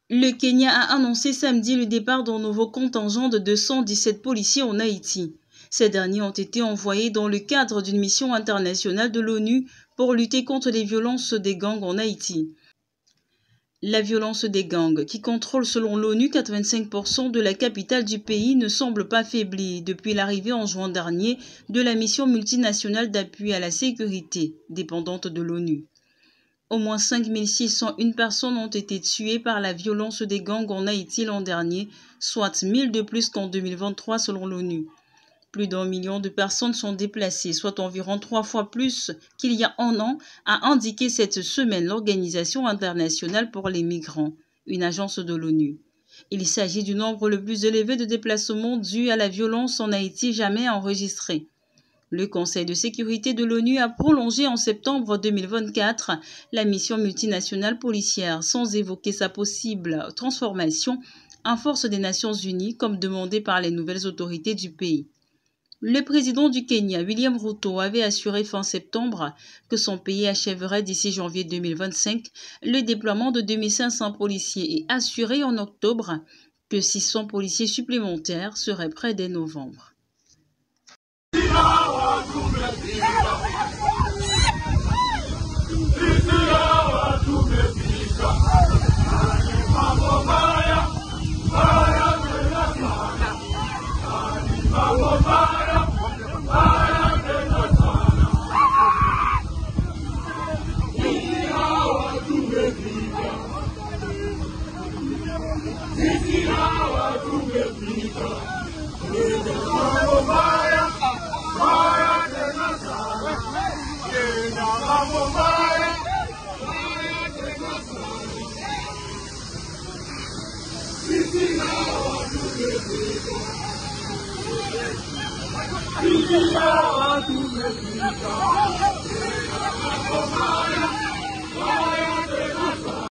Le Kenya a annoncé samedi le départ d'un nouveau contingent de 217 policiers en Haïti. Ces derniers ont été envoyés dans le cadre d'une mission internationale de l'ONU pour lutter contre les violences des gangs en Haïti. La violence des gangs, qui contrôle selon l'ONU 85% de la capitale du pays, ne semble pas faiblir depuis l'arrivée en juin dernier de la mission multinationale d'appui à la sécurité, dépendante de l'ONU. Au moins 5601 personnes ont été tuées par la violence des gangs en Haïti l'an dernier, soit 1000 de plus qu'en 2023 selon l'ONU. Plus d'1 million de personnes sont déplacées, soit environ 3 fois plus qu'il y a un an, a indiqué cette semaine l'Organisation internationale pour les migrants, une agence de l'ONU. Il s'agit du nombre le plus élevé de déplacements dus à la violence en Haïti jamais enregistré. Le Conseil de sécurité de l'ONU a prolongé en septembre 2024 la mission multinationale policière sans évoquer sa possible transformation en force des Nations Unies comme demandé par les nouvelles autorités du pays. Le président du Kenya, William Ruto, avait assuré fin septembre que son pays achèverait d'ici janvier 2025 le déploiement de 2500 policiers et assuré en octobre que 600 policiers supplémentaires seraient prêts dès novembre.